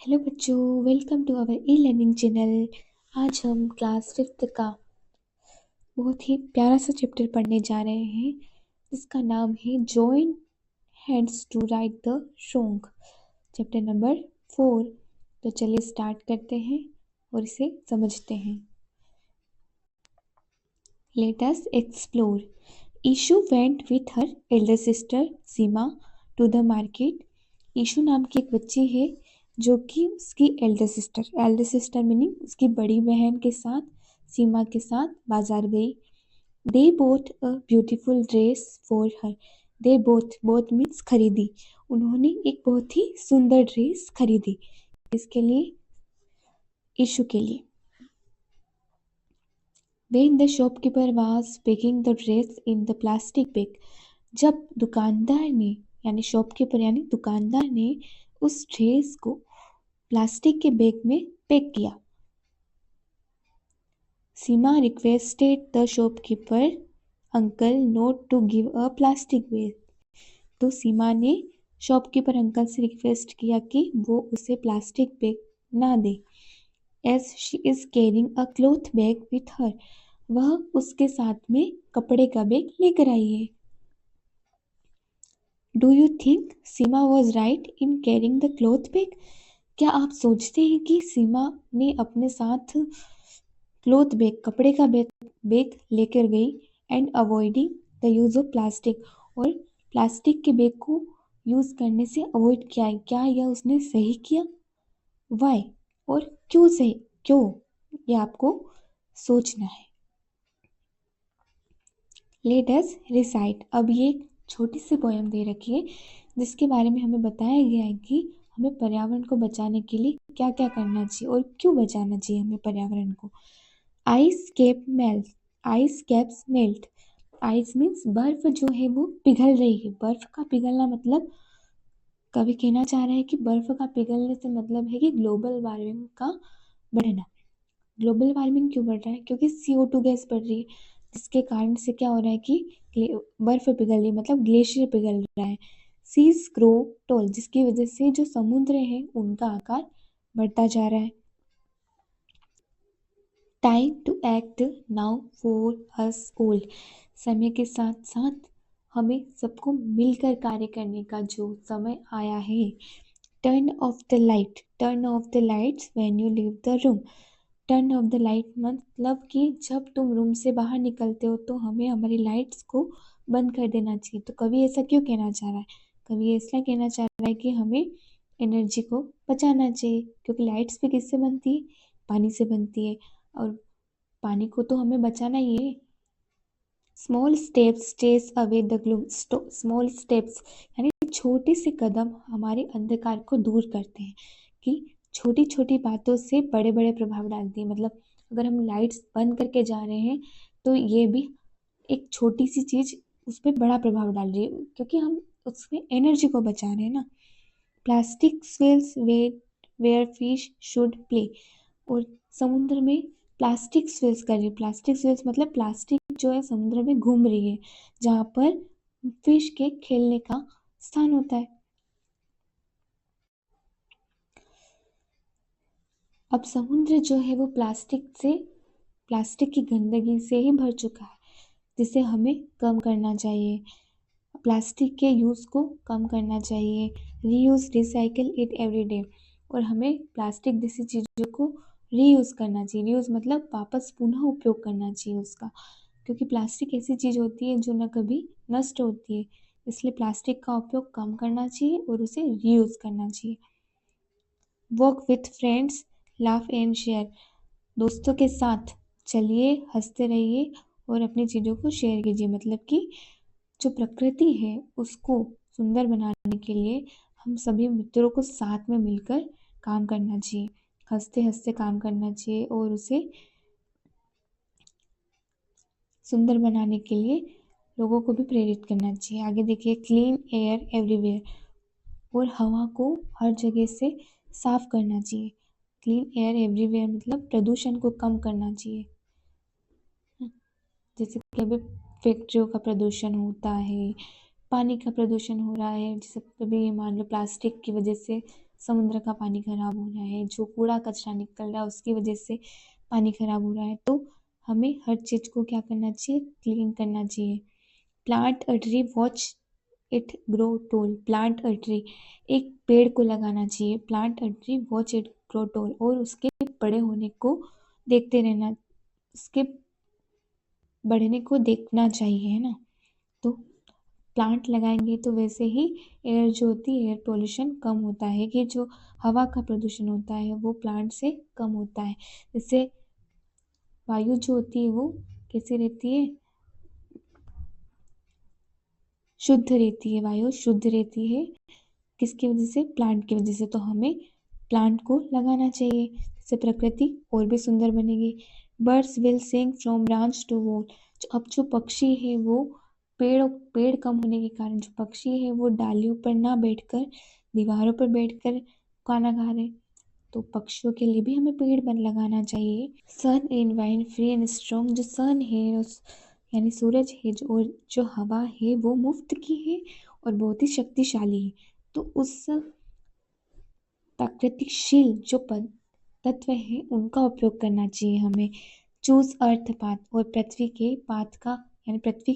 Hello बच्चों, welcome to our e learning channel. आज हम क्लास 5th का बहुत ही प्यारा सा चैप्टर पढ़ने जा रहे हैं जिसका नाम है join hands to write the song, chapter number 4। तो चलिए स्टार्ट करते हैं और इसे समझते हैं। Let us explore. Ishu went with her elder sister Seema to the market. Ishu नाम की एक बच्ची है जो कि उसकी एल्डर सिस्टर मीनिंग उसकी बड़ी बहन के साथ सीमा के साथ बाजार गई। They both a beautiful dress for her. They both means खरीदी। उन्होंने एक बहुत ही सुंदर ड्रेस खरीदी। इसके लिए, ईशु के लिए। When the shopkeeper was packing the dress in the plastic bag, जब दुकानदार ने यानी शॉपकीपर यानी दुकानदार ने उस ड्रेस को प्लास्टिक के बैग में पैक किया। Seema requested the shopkeeper uncle not to give a plastic bag. तो सीमा ने शॉपकीपर अंकल से रिक्वेस्ट किया कि वो उसे प्लास्टिक बैग ना दे। As she is carrying a cloth bag with her, वह उसके साथ में कपड़े का बैग लेकर आई है। Do you think Seema was right in carrying the cloth bag? क्या आप सोचते हैं कि सीमा ने अपने साथ क्लॉथ बैग कपड़े का बैग लेकर गई and avoiding the use of plastic, और प्लास्टिक के बैग को यूज करने से अवॉइड किया है? क्या यह उसने सही किया? वाई, और क्यों सही, क्यों, ये आपको सोचना है। Let us recite. अब ये एक छोटी सी पोएम दे रखी है जिसके बारे में हमें बताया गया है कि हमें पर्यावरण को बचाने के लिए क्या क्या करना चाहिए और क्यों बचाना चाहिए हमें पर्यावरण को। Ice cap melt. Ice caps melt. Ice means बर्फ जो है वो पिघल रही है। बर्फ का पिघलना मतलब, कवि कहना चाह रहे हैं कि बर्फ का पिघलने से मतलब है कि ग्लोबल वार्मिंग का बढ़ना। ग्लोबल वार्मिंग क्यों बढ़ रहा है? क्योंकि CO2 गैस बढ़ रही है, जिसके कारण से क्या हो रहा है कि बर्फ पिघल रही है, मतलब ग्लेशियर पिघल रहा है। सीज ग्रो टॉल, जिसकी वजह से जो समुद्र है उनका आकार बढ़ता जा रहा है। Time to act now for us all. समय के साथ साथ हमें सबको मिलकर कार्य करने का जो समय आया है। Turn off the light. Turn off the lights when you leave the room. Turn off the light मतलब कि जब तुम रूम से बाहर निकलते हो तो हमें हमारी लाइट्स को बंद कर देना चाहिए। तो कवि ऐसा क्यों कहना चाह रहा है? कवि ऐसा कहना चाह रहा है कि हमें एनर्जी को बचाना चाहिए, क्योंकि लाइट्स भी किससे बनती है? पानी से बनती है, और पानी को तो हमें बचाना ही है। Small steps stays away the gloom. Small steps यानी छोटे से कदम हमारे अंधकार को दूर करते हैं, कि छोटी छोटी बातों से बड़े बड़े प्रभाव डालती है। मतलब अगर हम लाइट्स बंद करके जा रहे हैं तो ये भी एक छोटी सी चीज़ उस पर बड़ा प्रभाव डाल रही है, क्योंकि हम उसमें एनर्जी को बचा रहे हैं ना। Plastic swells where fish should play. और समुद्र में प्लास्टिक स्वेल्स कर रही है। प्लास्टिक स्वेल्स मतलब प्लास्टिक जो है समुद्र में घूम रही है, जहाँ पर फिश के खेलने का स्थान होता है। अब समुद्र जो है वो प्लास्टिक की गंदगी से ही भर चुका है, जिसे हमें कम करना चाहिए। प्लास्टिक के यूज़ को कम करना चाहिए। Reuse recycle it every day. और हमें प्लास्टिक जैसी चीज़ों को रीयूज़ करना चाहिए। रीयूज़ मतलब वापस पुनः उपयोग करना चाहिए उसका, क्योंकि प्लास्टिक ऐसी चीज़ होती है जो न कभी नष्ट होती है। इसलिए प्लास्टिक का उपयोग कम करना चाहिए और उसे रीयूज़ करना चाहिए। Work with friends, laugh and share. दोस्तों के साथ चलिए, हंसते रहिए और अपनी चीज़ों को शेयर कीजिए। मतलब कि जो प्रकृति है उसको सुंदर बनाने के लिए हम सभी मित्रों को साथ में मिलकर काम करना चाहिए। हंसते हंसते काम करना चाहिए और उसे सुंदर बनाने के लिए लोगों को भी प्रेरित करना चाहिए। आगे देखिए, क्लीन एयर एवरीवेयर। और हवा को हर जगह से साफ करना चाहिए। क्लीन एयर एवरीवेयर मतलब प्रदूषण को कम करना चाहिए। जैसे कि अभी फैक्ट्रियों का प्रदूषण होता है, पानी का प्रदूषण हो रहा है, जैसे कभी मान लो प्लास्टिक की वजह से समुद्र का पानी खराब हो रहा है, जो कूड़ा कचरा निकल रहा है उसकी वजह से पानी खराब हो रहा है। तो हमें हर चीज़ को क्या करना चाहिए, क्लीन करना चाहिए। Plant a tree, watch it grow toll. Plant a tree, एक पेड़ को लगाना चाहिए। Plant a tree, watch it grow toll, और उसके बड़े होने को देखते रहना, उसके बढ़ने को देखना चाहिए, है ना। तो प्लांट लगाएंगे तो वैसे ही एयर जो होती है, एयर पोल्यूशन कम होता है, कि जो हवा का प्रदूषण होता है वो प्लांट से कम होता है। इससे वायु जो होती है वो कैसे रहती है, शुद्ध रहती है। वायु शुद्ध रहती है किसकी वजह से, प्लांट की वजह से। तो हमें प्लांट को लगाना चाहिए, जिससे प्रकृति और भी सुंदर बनेगी। Birds will sing from branch to wall. अब जो पक्षी है वो पेड़ पेड़ कम होने के कारण जो पक्षी है वो डालियों पर ना बैठकर दीवारों पर बैठकर खाना खा रहे। तो पक्षियों के लिए भी हमें पेड़ बन लगाना चाहिए। Sun and wine free and strong. जो सन है उस यानी सूरज है, जो और जो हवा है वो मुफ्त की है और बहुत ही शक्तिशाली है। तो उस प्राकृतिकशील जो तत्व है उनका उपयोग करना चाहिए हमें। चूज अर्थ पाथ, और पृथ्वी के पाथ का यानी पृथ्वी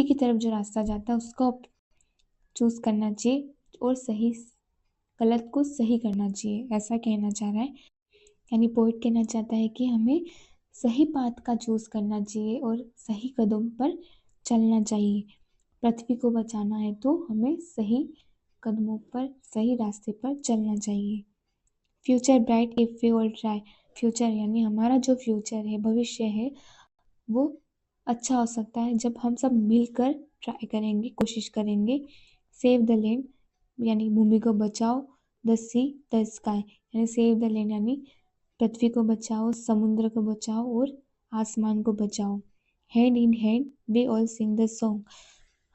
की तरफ जो रास्ता जाता है उसका चूज करना चाहिए, और सही गलत को सही करना चाहिए, ऐसा कहना चाह रहा है। यानी पोइट कहना चाहता है कि हमें सही पाथ का चूज करना चाहिए और सही कदम पर चलना चाहिए। पृथ्वी को बचाना है तो हमें सही कदमों पर सही रास्ते पर चलना चाहिए। Future bright if we all try. Future यानी हमारा जो फ्यूचर है, भविष्य है, वो अच्छा हो सकता है जब हम सब मिलकर ट्राई करेंगे, कोशिश करेंगे। सेव द लैंड यानी भूमि को बचाओ, द सी द स्काई यानी सेव द लैंड यानी पृथ्वी को बचाओ, समुद्र को बचाओ और आसमान को बचाओ। Hand in hand we all sing the song.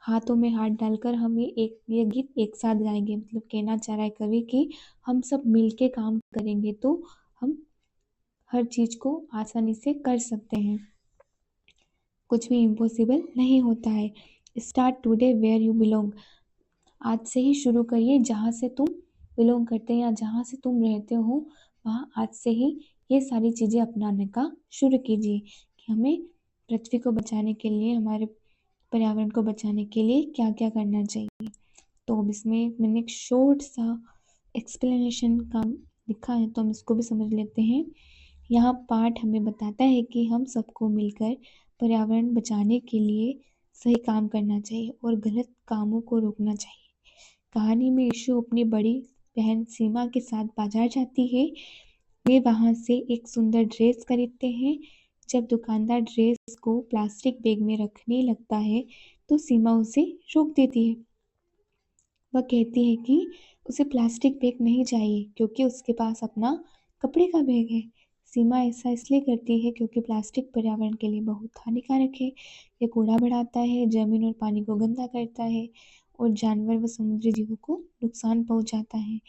हाथों में हाथ डालकर हम ये गीत एक साथ गाएंगे। मतलब कहना चाह रहा है कवि कि हम सब मिलके काम करेंगे तो हम हर चीज को आसानी से कर सकते हैं। कुछ भी इम्पॉसिबल नहीं होता है। Start today where you belong. आज से ही शुरू करिए जहाँ से तुम बिलोंग करते हैं या जहाँ से तुम रहते हो, वहाँ आज से ही ये सारी चीज़ें अपनाने का शुरू कीजिए कि हमें पृथ्वी को बचाने के लिए, हमारे पर्यावरण को बचाने के लिए क्या क्या करना चाहिए। तो अब इसमें मैंने एक शॉर्ट सा एक्सप्लेनेशन का लिखा है तो हम इसको भी समझ लेते हैं। यहाँ पाठ हमें बताता है कि हम सबको मिलकर पर्यावरण बचाने के लिए सही काम करना चाहिए और गलत कामों को रोकना चाहिए। कहानी में यीशु अपनी बड़ी बहन सीमा के साथ बाजार जाती है। वे वहां से एक सुंदर ड्रेस खरीदते हैं। जब दुकानदार ड्रेस को प्लास्टिक बैग में रखने लगता है तो सीमा उसे रोक देती है। वह कहती है कि उसे प्लास्टिक बैग नहीं चाहिए क्योंकि उसके पास अपना कपड़े का बैग है। सीमा ऐसा इसलिए करती है क्योंकि प्लास्टिक पर्यावरण के लिए बहुत हानिकारक है। यह कूड़ा बढ़ाता है, जमीन और पानी को गंदा करता है और जानवर व समुद्री जीवों को नुकसान पहुंचाता है।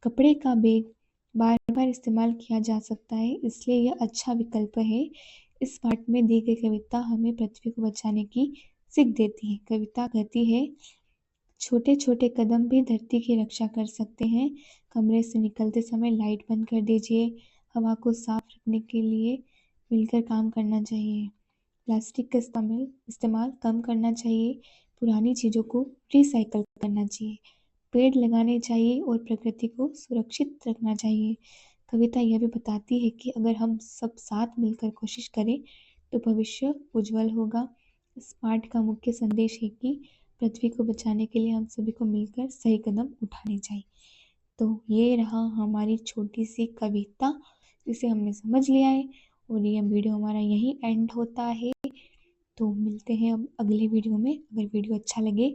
कपड़े का बैग बार बार इस्तेमाल किया जा सकता है, इसलिए यह अच्छा विकल्प है। इस पाठ में दी गई कविता हमें पृथ्वी को बचाने की सीख देती है। कविता कहती है, छोटे छोटे कदम भी धरती की रक्षा कर सकते हैं। कमरे से निकलते समय लाइट बंद कर दीजिए। हवा को साफ रखने के लिए मिलकर काम करना चाहिए। प्लास्टिक का इस्तेमाल कम करना चाहिए। पुरानी चीज़ों को रिसाइकल करना चाहिए। पेड़ लगाने चाहिए और प्रकृति को सुरक्षित रखना चाहिए। कविता यह भी बताती है कि अगर हम सब साथ मिलकर कोशिश करें तो भविष्य उज्जवल होगा। इस पाठ का मुख्य संदेश है कि पृथ्वी को बचाने के लिए हम सभी को मिलकर सही कदम उठाने चाहिए। तो ये रहा हमारी छोटी सी कविता जिसे हमने समझ लिया है, और ये वीडियो हमारा यहीं एंड होता है। तो मिलते हैं अब अगले वीडियो में। अगर वीडियो अच्छा लगे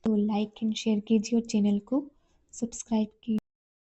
तो लाइक एंड शेयर कीजिए और चैनल को सब्सक्राइब कीजिए।